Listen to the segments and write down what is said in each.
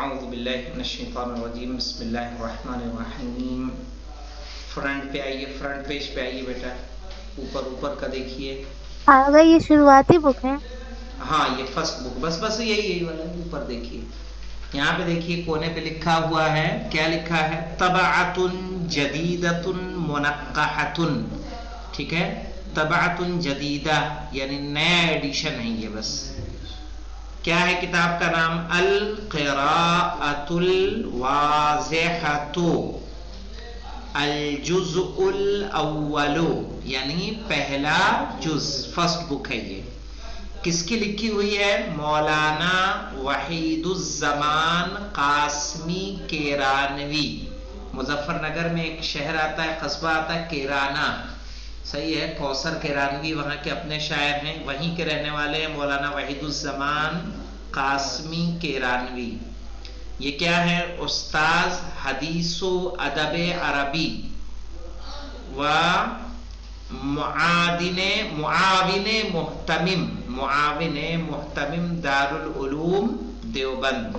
اعوذ باللہ من الشیطان الرجیم بسم اللہ الرحمن الرحیم. فرنٹ پہ آئیے, فرنٹ پیج پہ آئیے بیٹا, اوپر کا دیکھیے. اگر یہ شروعاتی بک ہے. ہاں یہ فرسٹ بک, بس یہی والا اوپر دیکھیے. یہاں پہ دیکھیے کونے پہ لکھا ہوا ہے, کیا لکھا ہے؟ طبعۃ جدیدۃ منقحۃ. ٹھیک ہے, طبعۃ جدیدہ یعنی نیا ایڈیشن ہے یہ. بس کیا ہے کتاب کا نام؟ القراءۃ الواضحۃ الجزء الاول, یعنی پہلا جز, فرسٹ بک ہے یہ. کس کی لکھی ہوئی ہے؟ مولانا وحید الزمان قاسمی کیرانوی. مظفر نگر میں ایک شہر آتا ہے, قصبہ آتا ہے کیرانہ, صحیح ہے. کوثر کیرانوی وہاں کے اپنے شاعر ہیں, وہیں کے رہنے والے ہیں مولانا وحید الزمان قاسمی کیرانوی. یہ کیا ہے؟ استاذ حدیث و ادب عربی و معاون محتمم دارالعلوم دیوبند.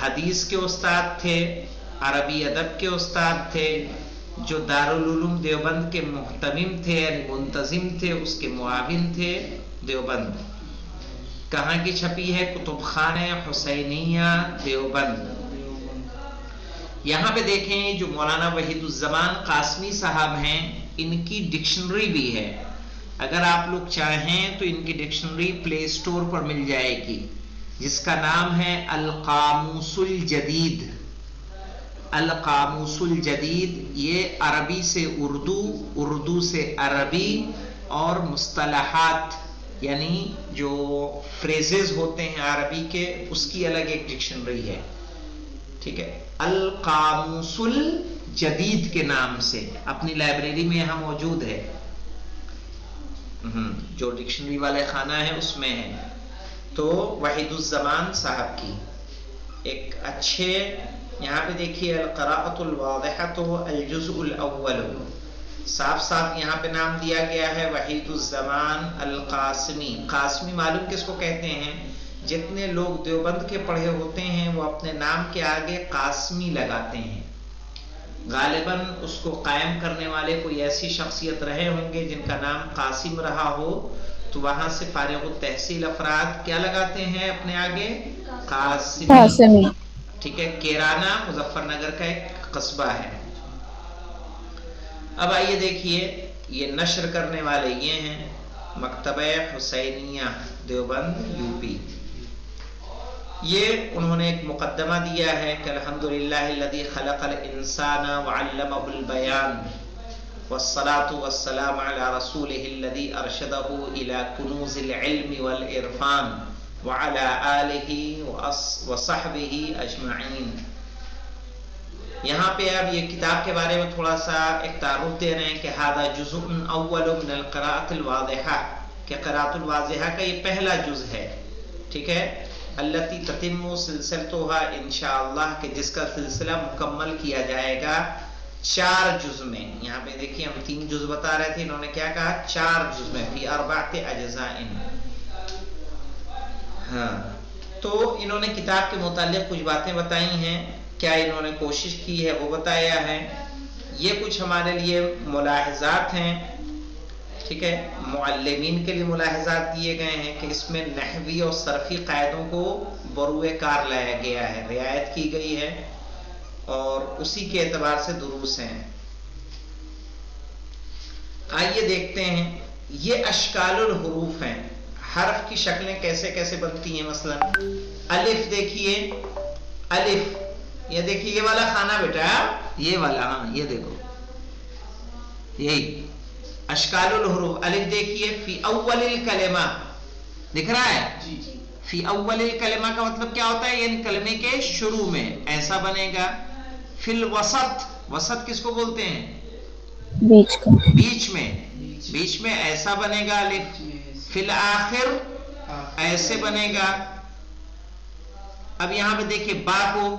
حدیث کے استاد تھے, عربی ادب کے استاد تھے, جو دارالعلوم دیوبند کے محتمم تھے یعنی منتظم تھے, اس کے معاون تھے دیوبند. کہاں کی چھپی ہے؟ کتب خانہ حسینیہ دیوبند. یہاں پہ دیکھیں جو مولانا وحید الزمان قاسمی صاحب ہیں, ان کی ڈکشنری بھی ہے. اگر آپ لوگ چاہیں تو ان کی ڈکشنری پلے سٹور پر مل جائے گی, جس کا نام ہے القاموس الجدید. القاموس الجدید یہ عربی سے اردو, اردو سے عربی اور مصطلحات یعنی جو فریزز ہوتے ہیں عربی کے, اس کی الگ ایک ڈکشنری ہے. ٹھیک ہے, القاموس الجدید کے نام سے اپنی لائبریری میں یہاں موجود ہے. جو ڈکشنری والے خانہ ہے اس میں ہے. تو وحید الزمان صاحب کی ایک اچھے, یہاں پہ دیکھیے القراءۃ الواضحۃ الجزء الاول, صاف یہاں پہ نام دیا گیا ہے وحید الزمان القاسمی. قاسمی معلوم کس کو کہتے ہیں؟ جتنے لوگ دیوبند کے پڑھے ہوتے ہیں وہ اپنے نام کے آگے قاسمی لگاتے ہیں. غالباً اس کو قائم کرنے والے کوئی ایسی شخصیت رہے ہوں گے جن کا نام قاسم رہا ہو, تو وہاں سے فارغ التحصیل افراد کیا لگاتے ہیں اپنے آگے؟ قاسمی. ٹھیک ہے, کیرانہ مظفر نگر کا ایک قصبہ ہے. اب آئیے دیکھیے, یہ نشر کرنے والے یہ ہیں مکتبہ حسینیہ دیوبند یو پی. یہ انہوں نے ایک مقدمہ دیا ہے کہ الحمدللہ الذی خلق الانسان وعلمہ البیان والصلاة والسلام علی رسولہ الذی ارشدہ الی کنوز العلم والعرفان وعلی آلہ وصحبہ اجمعین. یہاں پہ اب یہ کتاب کے بارے میں تھوڑا سا ایک تعارف دے رہے ہیں کہ ھذا جزء اول من القراءۃ الواضحہ, کہ قراءۃ الواضحہ کا یہ پہلا جز ہے. ٹھیک ہے, التی تتم سلسلتها انشاءاللہ, کہ جس کا سلسلہ مکمل کیا جائے گا 4 جز میں. یہاں پہ دیکھیے ہم 3 جز بتا رہے تھے, انہوں نے کیا کہا؟ 4 جز میں, فی 4 اجزاء. ہاں, تو انہوں نے کتاب کے متعلق کچھ باتیں بتائی ہیں, کیا انہوں نے کوشش کی ہے وہ بتایا ہے. یہ کچھ ہمارے لیے ملاحظات ہیں. ٹھیک ہے, معلمین کے لیے ملاحظات دیے گئے ہیں کہ اس میں نحوی اور صرفی قاعدوں کو بروئے کار لایا گیا ہے, رعایت کی گئی ہے, اور اسی کے اعتبار سے دروس ہیں. آئیے دیکھتے ہیں, یہ اشکال الحروف ہیں, حرف کی شکلیں کیسے کیسے بنتی ہیں. مثلا الف دیکھیے, الف یہ دیکھیے, یہ والا خانہ بیٹا, یہ والا, ہاں یہ دیکھو, یہی اشکال الحروف. الف دیکھیے, فی اول الکلمہ دکھ رہا ہے؟ فی اول الکلمہ کا مطلب کیا ہوتا ہے؟ یعنی کلمے کے شروع میں ایسا بنے گا. فی الوسط, وسط کس کو بولتے ہیں؟ بیچ کا, بیچ میں, بیچ میں ایسا بنے گا الف. فی الآخر ایسے بنے گا. اب یہاں پہ دیکھیے با کو,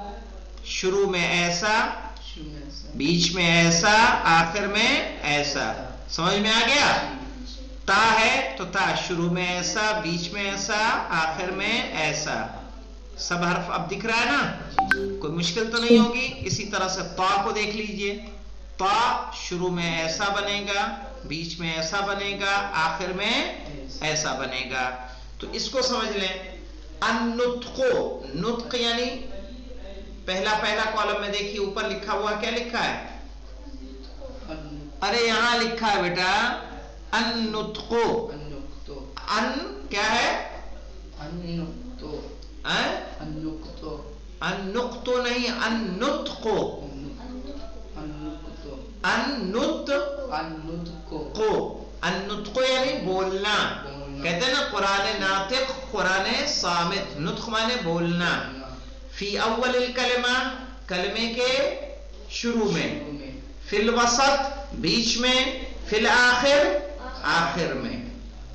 شروع میں ایسا, بیچ میں ایسا, آخر میں ایسا. سمجھ میں آ گیا؟ تا ہے تو تا شروع میں ایسا, بیچ میں ایسا, آخر میں ایسا. सब हर्फ अब दिख रहा है ना, कोई मुश्किल तो नहीं होगी। इसी तरह से ता को देख लीजिए, ता शुरू में ऐसा बनेगा, बीच में ऐसा बनेगा, आखिर में ऐसा बनेगा। तो इसको समझ लें। अन्नुत्को, नुत्क यानी पहला कॉलम में देखिए ऊपर लिखा हुआ, क्या लिखा है? अरे यहां लिखा है बेटा अन्नुत्को। अन क्या है? अन्नुक्तो नहीं, अन्नुत्को। अन्नुत्को यानी बोलना। कहते हैं ना कुरान नातिक, कुरान सामित। नुत्क माने बोलना। फी अव्वल कलमा, कलमे के शुरू में। फिल वसत, बीच में। फिल आखिर, आखिर में।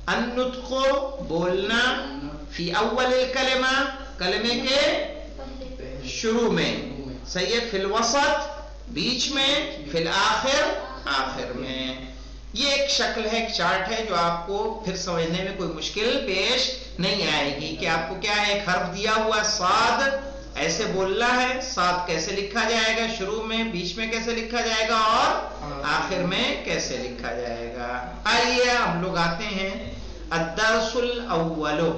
अन्नुत्को बोलना, फी अव्वल कलमा, कलमे के शुरू में। सही है। फिल वसत बीच में, फिल आखिर आखिर में। ये एक शक्ल है, एक चार्ट है जो आपको फिर समझने में कोई मुश्किल पेश नहीं आएगी कि आपको क्या है, एक हर्फ दिया हुआ साद, ऐसे बोलना है। साद कैसे लिखा जाएगा, शुरू में, बीच में कैसे लिखा जाएगा और आखिर में कैसे लिखा जाएगा। आइए हम लोग आते हैं अद्दरसुल अव्वलो।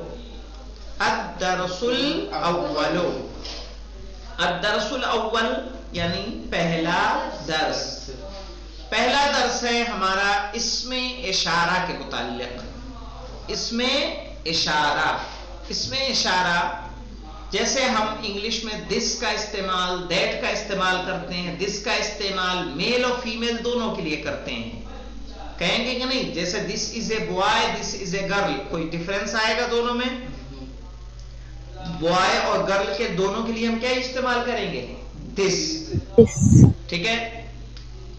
अद्दरसुल अव्वलो, अद्दरसुल अव्वल यानी पहला दर्स। पहला दर्स है हमारा इसमें इशारा के मुताल्लिक। इसमें इशारा, इसमें इशारा जैसे हम इंग्लिश में दिस का इस्तेमाल, दैट का इस्तेमाल करते हैं। दिस का इस्तेमाल मेल और फीमेल दोनों के लिए करते हैं। कहेंगे कि नहीं, जैसे this is a boy, this is a girl, कोई डिफरेंस आएगा दोनों में? बॉय और गर्ल के दोनों के लिए हम क्या इस्तेमाल करेंगे? दिस। ठीक है।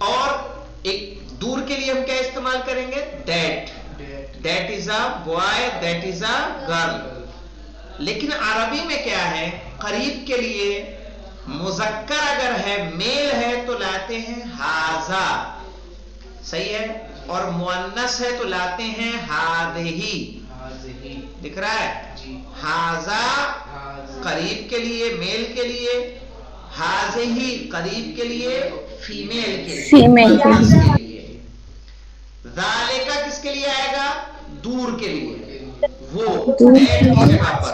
और एक दूर के लिए हम क्या इस्तेमाल करेंगे? That. That is a boy, that is a girl. लेकिन अरबी में क्या है, करीब के लिए मुज़क्कर अगर है, मेल है तो लाते हैं हाजा। सही है। और मुअन्नस है तो लाते हैं हादिही। दिख रहा है? हाजा करीब के लिए, मेल के लिए। हाजिही करीब के लिए, फीमेल के लिए, फीमेल के लिए। ज़ालिका किसके लिए आएगा? दूर के लिए, वो दैट की जगह पर।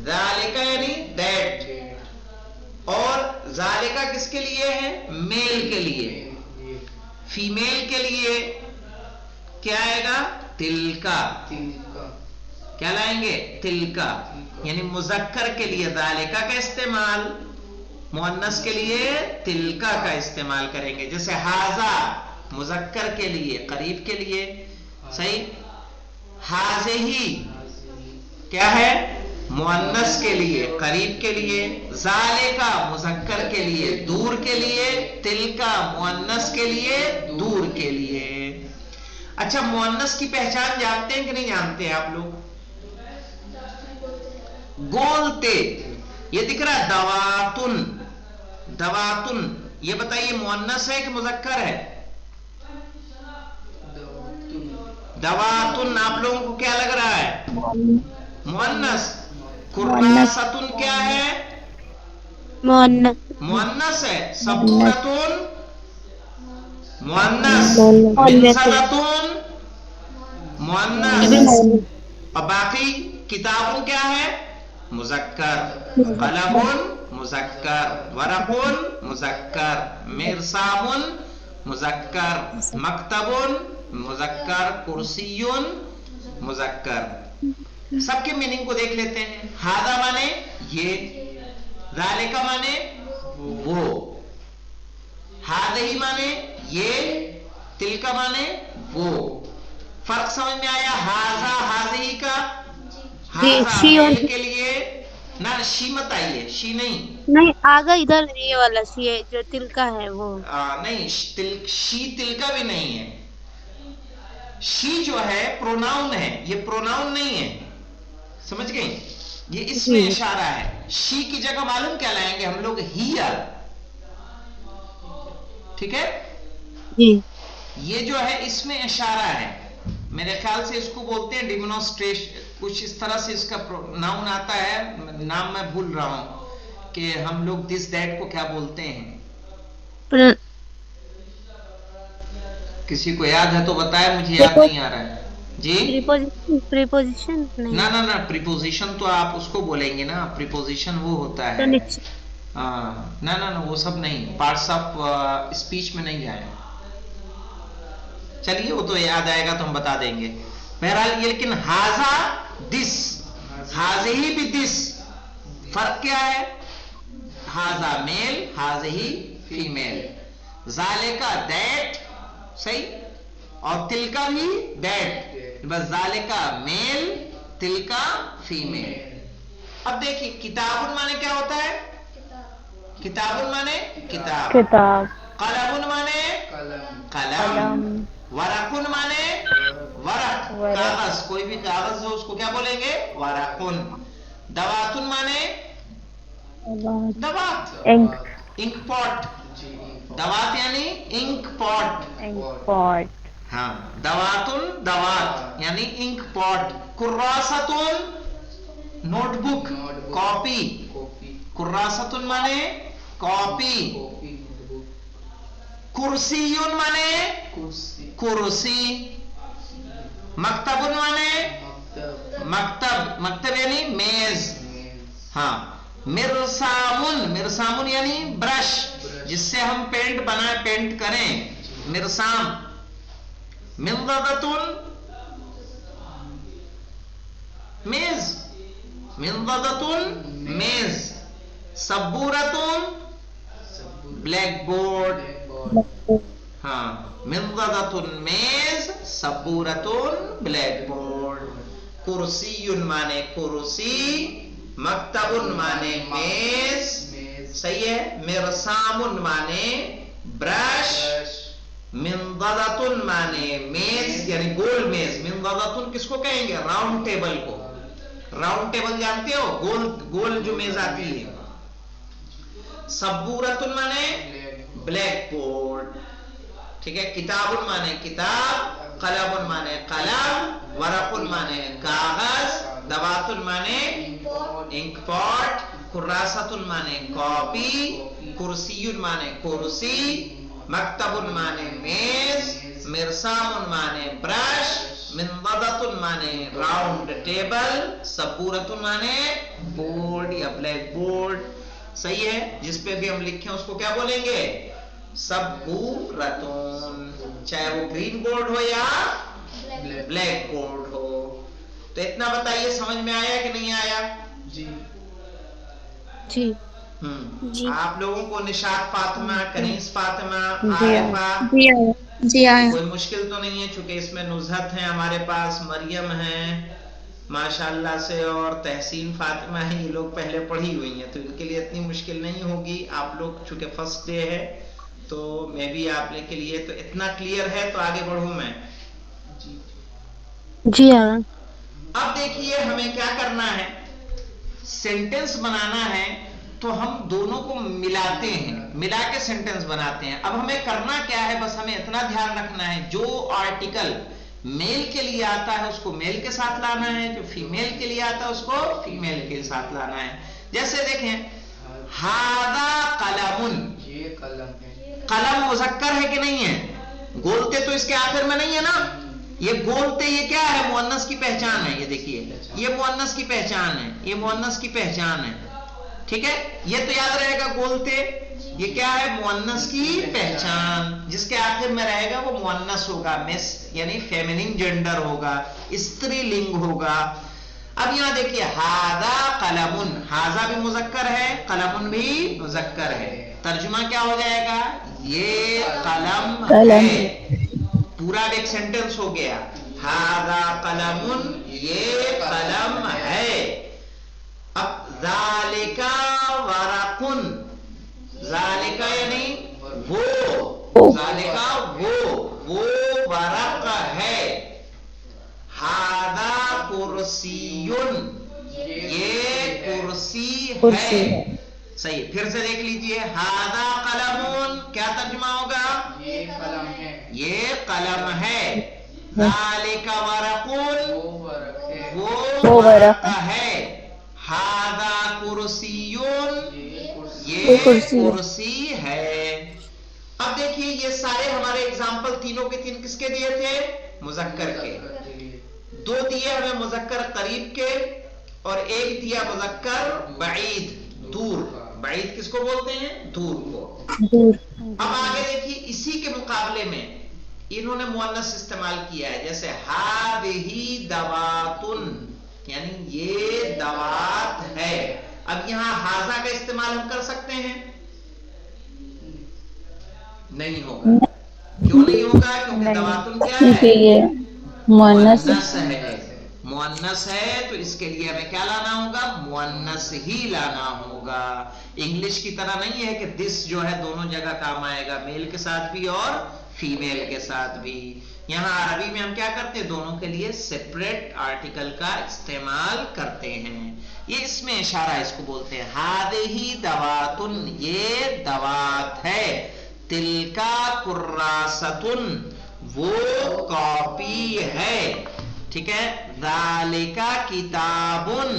ज़ालिका यानी दैट। और ज़ालिका किसके लिए है? मेल के लिए। फीमेल के लिए क्या आएगा? तिलका। क्या लाएंगे? तिलका। यानी मुज़क्कर के लिए ज़ालिका का इस्तेमाल, मुअन्नस के लिए तिलका का इस्तेमाल करेंगे। जैसे हाजा मुज़क्कर के लिए, करीब के लिए। सही। हाज़िही क्या है? मुअन्नस के लिए, करीब के लिए। ज़ालिका मुज़क्कर के लिए, दूर के लिए। तिलका मुअन्नस के लिए, दूर के लिए। अच्छा, मुअन्नस की पहचान जानते हैं कि नहीं जानते हैं आप लोग? गोलते, ये दिख रहा है दवातुन। दवातुन, ये बताइए मुअन्नस है कि मुज़क्कर है? दवातुन आप लोगों को क्या लग रहा है? मुअन्नस। कुर्रासतुन क्या है? मुअन्नस है। सबूरतुन मुअन्नस। मिनसलतुन मुअन्नस। और बाकी किताबों क्या है? मुज़क्कर। कलमुन मुज़क्कर, वरकुन मुज़क्कर, मिरसामुन मुज़क्कर, मकतबुन मुज़क्कर, कुर्सियुन मुज़क्कर। सबके मीनिंग को देख लेते हैं। हादा माने ये, ज़ालिका माने वो, हादिही माने ये, तिलका माने वो। फर्क समझ में आया? हाजा हादिही का, हाजा मेल के लिए ना, शी मत आइए, शी नहीं आगा, इधर ये वाला शी है जो तिलका है वो। नहीं, शी तिलका भी नहीं है। शी जो है प्रोनाउन है, ये प्रोनाउन नहीं है। समझ गए? ये इसमें इशारा है। शी की जगह मालूम क्या लाएंगे हम लोग? हियर। ठीक है जी। ये जो है इसमें इशारा है। मेरे ख्याल से इसको बोलते हैं डिमोन्स्ट्रेशन, कुछ इस तरह से इसका नाउन आता है, नाम मैं भूल रहा हूँ कि हम लोग दिस दैट को क्या बोलते हैं, प्र- किसी को याद है तो बताए, मुझे याद नहीं आ रहा है जी। प्रीपोजिशन नहीं, ना ना ना, प्रीपोजिशन तो आप उसको बोलेंगे ना, प्रीपोजिशन वो होता है, प्रनिश्चित। ना ना ना, वो सब नहीं, पार्ट्स ऑफ स्पीच में नहीं जाए। चलिए वो तो याद आएगा तो हम बता देंगे। बहरहाल ये, लेकिन हाजा दिस, हाजे ही भी दिस, फर्क क्या है? हाजा मेल, हाजे ही फीमेल, जालिका दैट, सही, और तिलका भी दैट, बस जालिका मेल, तिलका फीमेल। अब देखिए किताबुन माने क्या होता है? किताबुन माने किताब, किताब, कलमुन माने कलम, वरकुन माने वरक, कागज, कोई भी कागज हो उसको क्या बोलेंगे? वरकुन। दवातुन माने दवात, इंक पॉट, दवात यानी इंक पॉट, हाँ, दवातुन दवात यानी इंक पॉट। कुर्रासतुन नोटबुक, कॉपी, कुर्रासतुन माने कॉपी। कुर्सीयुन माने कुर्सी। मक्तबुन माने मक्तब, मक्तब यानी मेज, हाँ। मिरसामुन, मिरसामुन यानी ब्रश, जिससे हम पेंट बनाए, पेंट करें, मिरसाम। मिंददतुन मेज, मिंददतुन मेज। सबूरतुन ब्लैक बोर्ड, हाँ, मिंददतुन मेज, सबूरतुन ब्लैक बोर्ड। कुर्सीयुन माने कुर्सी, मक्तबुन माने मेज, सही है। मिरसामुन माने ब्रश, मिंददतुन माने मेज यानी गोल मेज। मिंददतुन किसको कहेंगे? राउंड टेबल को। राउंड टेबल जानते हो, गोल गोल जो मेज आती है। सबूरतुन माने ब्लैक बोर्ड, ठीक है। किताबुन माने किताब, कलमुन माने कलम, वरकुन माने कागज, दवातुन माने इंक पॉट, कुर्रासतुन माने कॉपी, कुर्सीयुन माने कुर्सी, मक्तबुन माने मेज, मिरसामुन माने ब्रश, मिंददतुन माने राउंड टेबल, सबूरतुन माने बोर्ड या ब्लैक बोर्ड, सही है। जिसपे भी हम लिखे उसको क्या बोलेंगे? सबूरतुन, चाहे वो ग्रीन बोर्ड हो या ब्लैक बोर्ड हो। तो इतना बताइए, समझ में आया कि नहीं आया? जी जी जी आप लोगों को निशात फातिमा, कनीस फातिमा, जी आरिफा, जी आया। कोई मुश्किल तो नहीं है, चूंकि इसमें नुज़हत है हमारे पास, मरियम है माशाल्लाह से, और तहसीन फातिमा है, ये लोग पहले पढ़ी हुई हैं तो इनके लिए इतनी मुश्किल नहीं होगी। आप लोग चूंकि फर्स्ट डे है तो मैं भी आप लोग के लिए तो इतना क्लियर है, तो आगे बढ़ूं मैं। जी आया। अब देखिए हमें क्या करना है, सेंटेंस बनाना है, तो हम दोनों को मिलाते हैं, मिला के सेंटेंस बनाते हैं। अब हमें करना क्या है, बस हमें इतना ध्यान रखना है, जो आर्टिकल मेल के लिए आता है उसको मेल के साथ लाना है, जो फीमेल के लिए आता है उसको फीमेल के साथ लाना है। जैसे देखें, हादा कलमुन, ये कलम है, कलम मुज़क्कर है कि नहीं है? गोलते तो इसके आखिर में नहीं है ना, ये गोलते, ये क्या है? मुअन्नस की पहचान है। ये देखिए, ये मुअन्नस की पहचान है, ये मुअन्नस की पहचान है, ठीक है। ये तो याद रहेगा, गोलते ये क्या है? मुअन्नस की पहचान, जिसके आखिर में रहेगा वो मुअन्नस होगा, मिस यानी फेमिनिन जेंडर होगा, स्त्रीलिंग होगा। अब यहां देखिए, हादा कलमुन, हाजा भी मुज़क्कर है, कलमुन भी मुज़क्कर है। तर्जुमा क्या हो जाएगा? ये कलम है। पूरा एक सेंटेंस हो गया, हादा कलमुन, ये कलम है। अब ज़ालिका वरकुन, ज़ालिका यानी वो, ज़ालिका वो वरक है। हादा कुर्सीयुन, ये कुर्सी है, सही। फिर से देख लीजिए, हादा कलमुन, क्या तर्जुमा होगा? ये कलम है, ये कलम है। ज़ालिका वरकुन, वो वरक है। हादा कुर्सियुन, ये कुर्सी है। अब देखिए ये सारे हमारे एग्जाम्पल तीनों के तीन किसके दिए थे? मुजक्कर के। दो दिए हमें मुजक्कर करीब के और एक दिया मुजक्कर बाईद, दूर। बाईद किसको बोलते हैं? दूर को। अब आगे देखिए इसी के मुकाबले में इन्होंने मुअन्नस इस्तेमाल किया है, जैसे हादिही दवातुन, यानी ये दवात है। अब यहां हाजा का इस्तेमाल हम कर सकते हैं? नहीं होगा। क्यों नहीं होगा? क्योंकि दवातुन क्या है? मुअन्नस है। मुअन्नस है तो इसके लिए हमें क्या लाना होगा? मुअन्नस ही लाना होगा। इंग्लिश की तरह नहीं है कि दिस जो है दोनों जगह काम आएगा, मेल के साथ भी और फीमेल के साथ भी। यहाँ अरबी में हम क्या करते हैं? दोनों के लिए सेपरेट आर्टिकल का इस्तेमाल करते हैं। ये इसमें इशारा है, इसको बोलते हैं हादिही दवातुन, ये दवात है। तिलका कुर्रासतुन, वो कॉपी है। ठीक है। ज़ालिका किताबुन,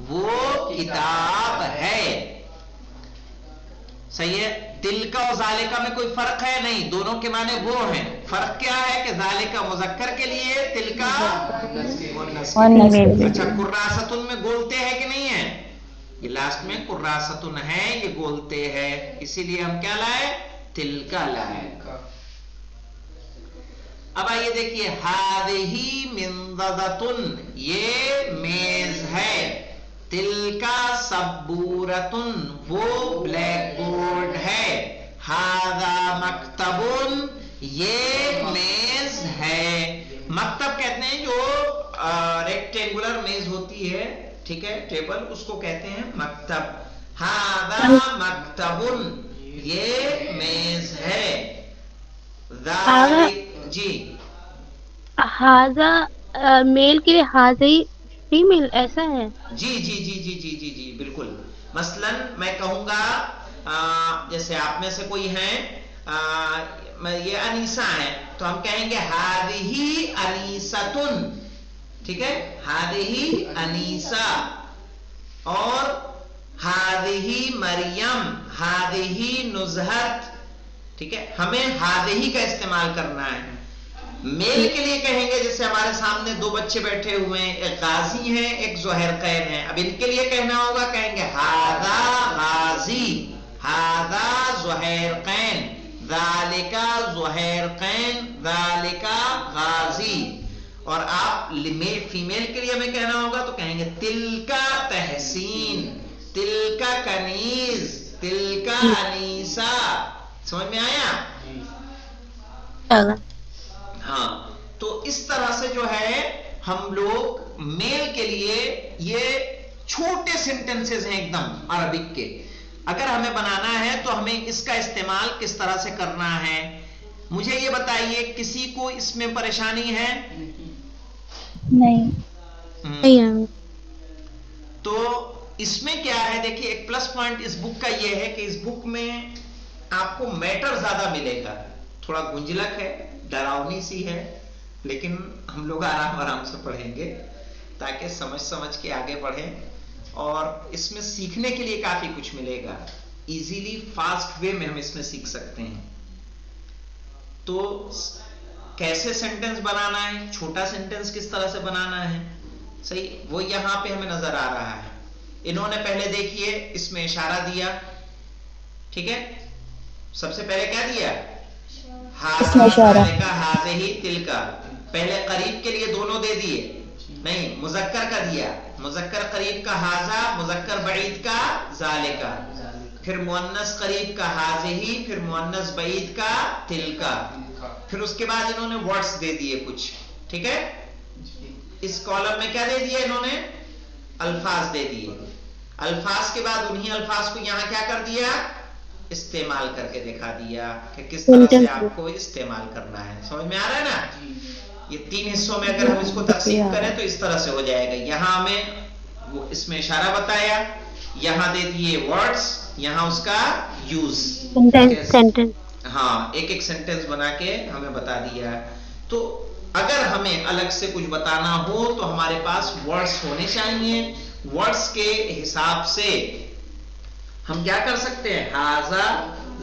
वो किताब है। सही है। तिलका और ज़ालिका में कोई फर्क है? नहीं, दोनों के माने वो हैं। फर्क क्या है कि ज़ालिका मुज़क्कर के लिए, तिलका मुअन्नस के लिए। अच्छा, कुर्रासतुन में गोलते हैं कि नहीं है? ये लास्ट में कुर्रासतुन है, ये गोलते हैं, इसीलिए हम क्या लाए? तिलका लाए। अब आइए देखिए हादिही मिंददतुन, ये मेज है। तिलका सबूरतुन, वो ब्लैक बोर्ड है। हादा मकतबुन, ये मेज है। मकतब कहते हैं जो रेक्टेंगुलर मेज होती है, ठीक है, टेबल, उसको कहते हैं मकतब। हादा मकतबुन, ये मेज है। जी हाजा मेल के लिए हाजी फीमेल, ऐसा है? जी जी जी जी जी जी जी बिल्कुल। मसलन मैं कहूंगा जैसे आप में से कोई है, ये अनीसा है, तो हम कहेंगे हादिही अनीसतुन। ठीक है, हादिही अनीसा। और हादिही मरियम, हादिही नुज़हत। ठीक है, हमें हादिही का इस्तेमाल करना है। मेल के लिए कहेंगे, जैसे हमारे सामने दो बच्चे बैठे हुए हैं, एक गाजी है, एक ज़ुहैरकैन है। अब इनके लिए कहना होगा, कहेंगे हादा गाजी, हादा ज़ुहैरकैन, ज़ालिका ज़ुहैरकैन, ज़ालिका गाजी। और आप फीमेल के लिए हमें कहना होगा तो कहेंगे तिलका तहसीन, तिलका कनीज, तिलका अनीसा। समझ में आया? हाँ, तो इस तरह से जो है हम लोग मेल के लिए, ये छोटे सेंटेंसेस हैं एकदम अरबिक के। अगर हमें बनाना है तो हमें इसका इस्तेमाल किस तरह से करना है, मुझे ये बताइए। किसी को इसमें परेशानी है? नहीं। तो इसमें क्या है, देखिए एक प्लस पॉइंट इस बुक का ये है कि इस बुक में आपको मैटर ज्यादा मिलेगा। थोड़ा गुंजलक है, डरावनी सी है, लेकिन हम लोग आराम आराम से पढ़ेंगे ताकि समझ समझ के आगे बढ़ें। और इसमें सीखने के लिए काफी कुछ मिलेगा, इजीली फास्ट वे में हम इसमें सीख सकते हैं। तो कैसे सेंटेंस बनाना है, छोटा सेंटेंस किस तरह से बनाना है, सही, वो यहां पे हमें नजर आ रहा है। इन्होंने पहले देखिए इसमें इशारा दिया, ठीक है। सबसे पहले क्या दिया? हाज़े ही तिलका। पहले करीब के लिए दोनों दे दिए, नहीं, मुजक्कर का दिया, मुजक्कर करीब का हाजा, मुजक्कर बईद का ज़ालिका, फिर मुअन्नस करीब का हाज़े ही, फिर मुअन्नस बईद का तिलका। फिर उसके बाद इन्होंने वर्ड्स दे दिए कुछ, ठीक है। इस कॉलम में क्या दे दिया इन्होंने? अल्फाज दे दिए। अल्फाज के बाद उन्हीं अल्फाज को यहाँ क्या कर दिया? इस्तेमाल करके दिखा दिया कि किस तरह से आपको इस्तेमाल करना है। समझ में आ रहा है ना? ये तीन हिस्सों में अगर हम इसको तकसीम करें तो इस तरह से हो जाएगा। यहाँ हमें वो इसमें इशारा बताया, यहाँ दे दिए वर्ड्स, यहाँ उसका यूज, सेंटेंस, हाँ, एक एक सेंटेंस बना के हमें बता दिया। तो अगर हमें अलग से कुछ बताना हो तो हमारे पास वर्ड्स होने चाहिए, वर्ड्स के हिसाब से हम क्या कर सकते हैं, हाजा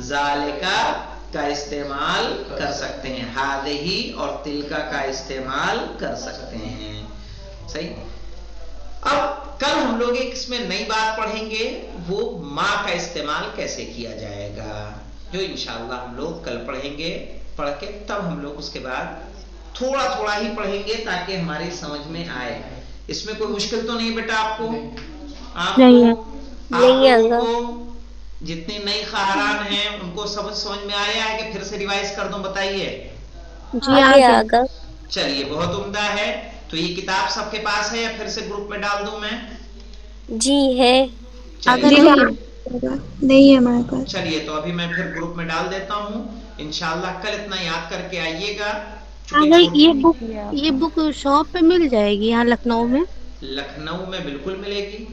जालिका का इस्तेमाल कर सकते हैं, हादिही और तिलका का इस्तेमाल कर सकते हैं। सही। अब कल हम लोग एक इसमें नई बात पढ़ेंगे, वो माँ का इस्तेमाल कैसे किया जाएगा, जो इंशाअल्लाह हम लोग कल पढ़ेंगे। पढ़ के तब हम लोग उसके बाद थोड़ा थोड़ा ही पढ़ेंगे ताकि हमारी समझ में आए। इसमें कोई मुश्किल तो नहीं बेटा आपको? आपको जितनी नई खहरान हैं उनको समझ में आया है कि फिर से रिवाइज कर दूं? बताइए। जी आगे। चलिए, बहुत उम्दा है। तो ये किताब सबके पास है या फिर से ग्रुप में डाल दूं मैं? जी है। नहीं है हमारे पास। चलिए, तो अभी मैं फिर ग्रुप में डाल देता हूँ। इंशाअल्लाह कल इतना याद करके आइएगा। ये बुक शॉप पे मिल जाएगी यहाँ लखनऊ में? लखनऊ में बिल्कुल मिलेगी।